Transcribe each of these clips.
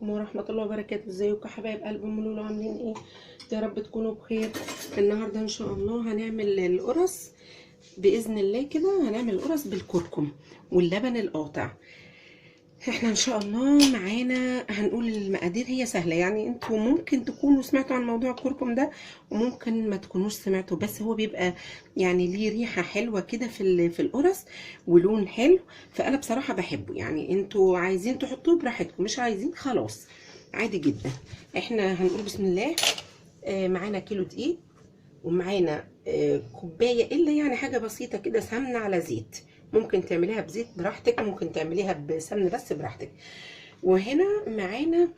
عليكم ورحمة الله وبركاته. ازيكم يا حبايب قلب ام لولو؟ عاملين ايه؟ يا رب تكونوا بخير. النهارده ان شاء الله هنعمل القرص باذن الله. كده هنعمل القرص بالكركم واللبن القاطع. احنا ان شاء الله معانا هنقول المقادير، هي سهله يعني. انتوا ممكن تكونوا سمعتوا عن موضوع الكركم ده وممكن ما تكونوش سمعتوا، بس هو بيبقى يعني ليه ريحه حلوه كده في القرص ولون حلو، فانا بصراحه بحبه. يعني انتوا عايزين تحطوه براحتكم، مش عايزين خلاص عادي جدا. احنا هنقول بسم الله. معانا كيلو دقيق، ومعانا كوبايه الا يعني حاجه بسيطه كده سمنه على زيت. ممكن تعمليها بزيت براحتك، ممكن تعمليها بسمنه بس براحتك. وهنا معانا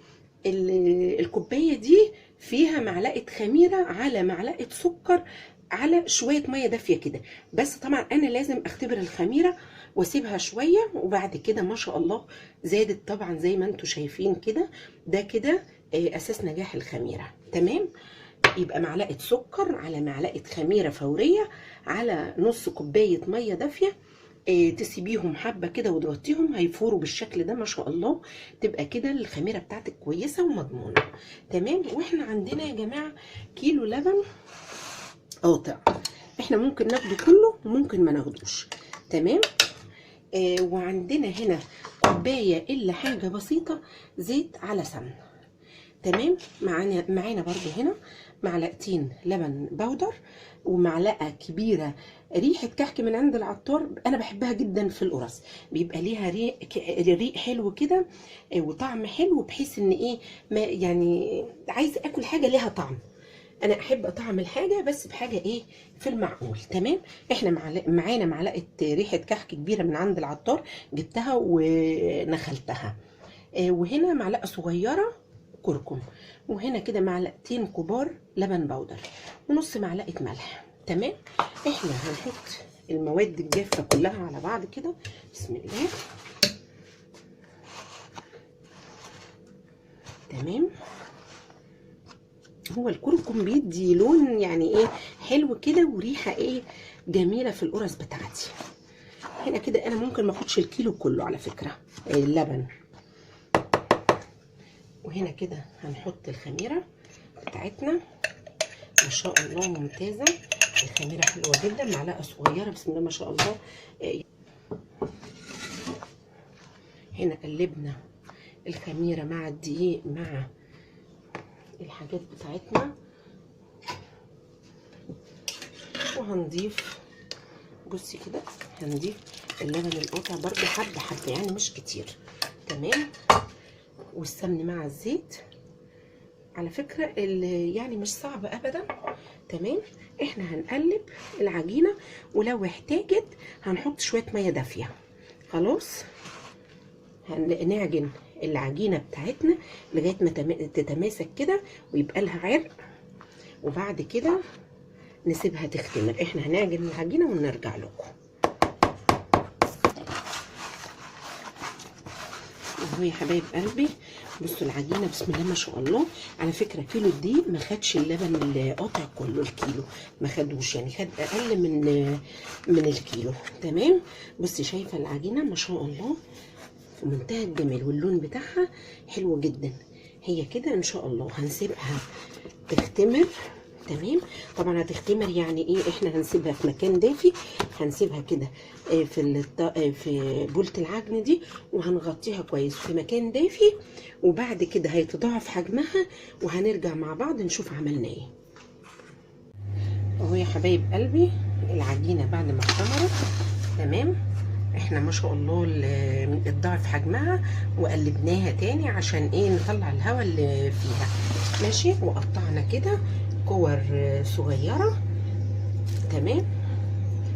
الكوبايه دي فيها معلقه خميره على معلقه سكر على شويه ميه دافيه كده. بس طبعا انا لازم اختبر الخميره واسيبها شويه، وبعد كده ما شاء الله زادت طبعا زي ما انتم شايفين كده. ده كده اساس نجاح الخميره. تمام. يبقى معلقه سكر على معلقه خميره فوريه على نص كوبايه ميه دافيه. تسيبيهم حبه كده وتغطيهم، هيفوروا بالشكل ده ما شاء الله. تبقى كده الخميره بتاعتك كويسه ومضمونه. تمام. واحنا عندنا يا جماعه كيلو لبن قاطع. احنا ممكن ناخده كله وممكن ما ناخدوش. تمام. وعندنا هنا كوبايه الا حاجه بسيطه زيت على سمنه. تمام. معانا برضو هنا معلقتين لبن بودر، ومعلقه كبيره ريحه كحك من عند العطار. انا بحبها جدا في القرص، بيبقى ليها ريق حلو كده وطعم حلو، بحيث ان ايه ما يعني عايز اكل حاجه ليها طعم. انا احب اطعم الحاجه بس بحاجه ايه في المعقول. تمام. احنا معانا معلقه ريحه كحك كبيره من عند العطار، جبتها ونخلتها. وهنا معلقه صغيره كركم، وهنا كده معلقتين كبار لبن بودر، ونص معلقه ملح. تمام. احنا هنحط المواد الجافه كلها على بعض كده. بسم الله. تمام. هو الكركم بيدي لون يعني ايه حلو كده وريحه ايه جميله في القرص بتاعتي. هنا كده انا ممكن ما اخدش الكيلو كله على فكره اللبن. وهنا كده هنحط الخميره بتاعتنا ما شاء الله ممتازه. الخميره حلوه جدا، معلقه صغيره بسم الله ما شاء الله. هنا قلبنا الخميره مع الدقيق مع الحاجات بتاعتنا، وهنضيف بصي كده هنضيف اللبن القاطع برضو حبه حبه يعني مش كتير. تمام. والسمن مع الزيت على فكره يعني مش صعب ابدا. تمام. احنا هنقلب العجينه، ولو احتاجت هنحط شويه ميه دافيه. خلاص. هنعجن العجينه بتاعتنا لغايه ما تتماسك كده ويبقى لها عرق، وبعد كده نسيبها تختمر. احنا هنعجن العجينه ونرجع لكم. اهو يا حبايب قلبي بصوا العجينه بسم الله ما شاء الله. على فكره كيلو الدقيق ما خدش اللبن القاطع كله، الكيلو ما خدوش يعني، خد اقل من الكيلو. تمام. بصي شايفه العجينه ما شاء الله في منتهى الجمال، واللون بتاعها حلو جدا. هي كده ان شاء الله هنسيبها تختمر. تمام. طبعا هتختمر يعني ايه، احنا هنسيبها في مكان دافي، هنسيبها كده في بولة العجن دي، وهنغطيها كويس في مكان دافي، وبعد كده هيتضاعف حجمها وهنرجع مع بعض نشوف عملنا ايه. اهو يا حبايب قلبي العجينه بعد ما اختمرت. تمام. احنا ما شاء الله اتضاعف حجمها وقلبناها تاني عشان ايه نطلع الهواء اللي فيها. ماشي. وقطعنا كده كور صغيره. تمام.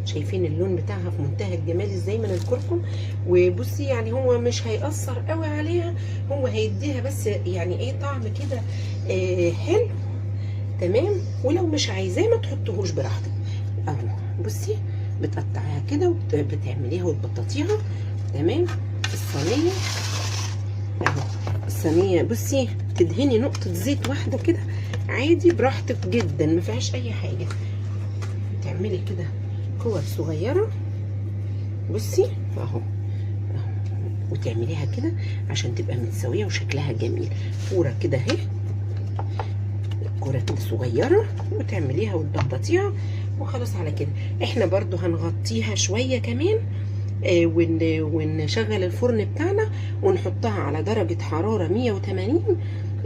شايفين اللون بتاعها في منتهى الجمال ازاي من الكركم. وبصي يعني هو مش هيأثر قوي عليها، هو هيديها بس يعني ايه طعم كده حلو. تمام. ولو مش عايزاه ما تحطوهوش براحتك. اهو بصي بتقطعيها كده وبتعمليها وتبططيها. تمام. الصينيه اهو الصينيه بصي تدهني نقطه زيت واحده كده عادي براحتك جدا، ما فيهاش اي حاجه. تعملي كده كور صغيره. بصي اهو وتعمليها كده عشان تبقى متساويه وشكلها جميل. كوره كده اهي، كوره كده صغيره، وتعمليها وتبططيها وخلاص. على كده احنا برضو هنغطيها شويه كمان، ونشغل الفرن بتاعنا ونحطها على درجة حرارة 180،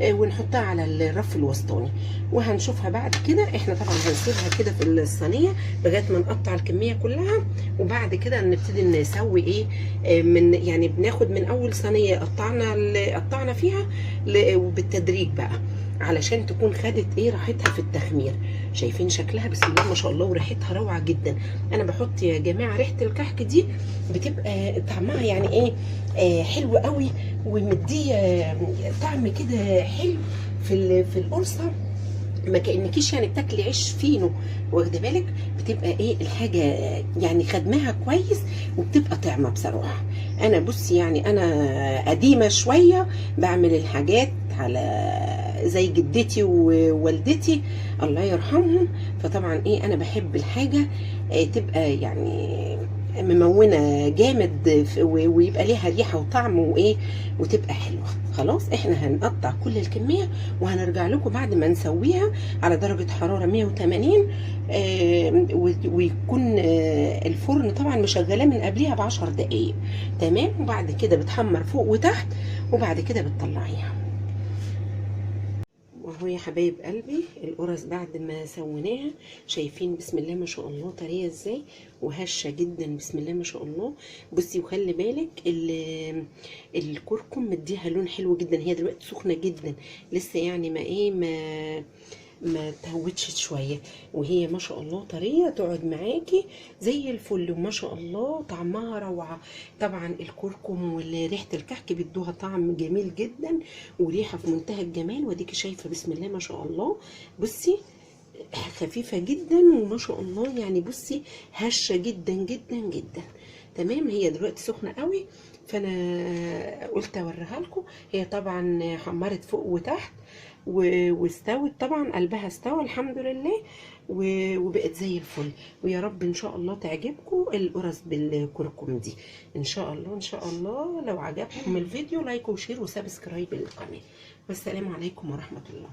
ونحطها على الرف الوسطاني، وهنشوفها بعد كده. احنا طبعا هنسيبها كده في الصينية لغاية ما نقطع الكمية كلها، وبعد كده نبتدي نسوي ايه، من يعني بناخد من اول صينية قطعنا فيها وبالتدريج بقى، علشان تكون خدت ايه راحتها في التخمير. شايفين شكلها بسم الله ما شاء الله، وريحتها روعه جدا. انا بحط يا جماعه ريحه الكحك دي بتبقى طعمها يعني ايه، حلو قوي، ومديه طعم كده حلو في القرصه، ما كانكيش يعني بتاكلي عيش فينو، واخده بالك؟ بتبقى ايه الحاجه يعني خدمها كويس، وبتبقى طعمه بصراحه. انا بصي يعني انا قديمه شويه، بعمل الحاجات على زي جدتي ووالدتي الله يرحمهم. فطبعا ايه انا بحب الحاجه تبقى يعني ممونه جامد، ويبقى ليها ريحه وطعم وايه، وتبقى حلوه. خلاص احنا هنقطع كل الكميه، وهنرجع لكم بعد ما نسويها على درجه حراره 180، ويكون الفرن طبعا مشغلاه من قبلها ب10 دقائق. تمام. وبعد كده بتحمر فوق وتحت، وبعد كده بتطلعيها. وهو يا حبايب قلبي القرص بعد ما سويناها، شايفين بسم الله ما شاء الله طريه ازاي وهشه جدا بسم الله ما شاء الله. بصي وخلي بالك الكركم مديها لون حلو جدا. هي دلوقتي سخنه جدا لسه، يعني ما تهوتش شويه، وهي ما شاء الله طريه تقعد معاكي زي الفل، وما شاء الله طعمها روعه. طبعا الكركم وريحه الكحك بيدوها طعم جميل جدا، وريحه في منتهى الجمال. واديكي شايفه بسم الله ما شاء الله. بصي خفيفه جدا وما شاء الله، يعني بصي هشه جدا جدا جدا. تمام. هي دلوقتي سخنه قوي، فانا قلت اوريها لكم. هي طبعا حمرت فوق وتحت واستوت، طبعا قلبها استوى الحمد لله، وبقت زي الفل. ويا رب ان شاء الله تعجبكم القرص بالكركم دي ان شاء الله. ان شاء الله لو عجبكم الفيديو لايك وشير وسبسكرايب للقناه. والسلام عليكم ورحمه الله.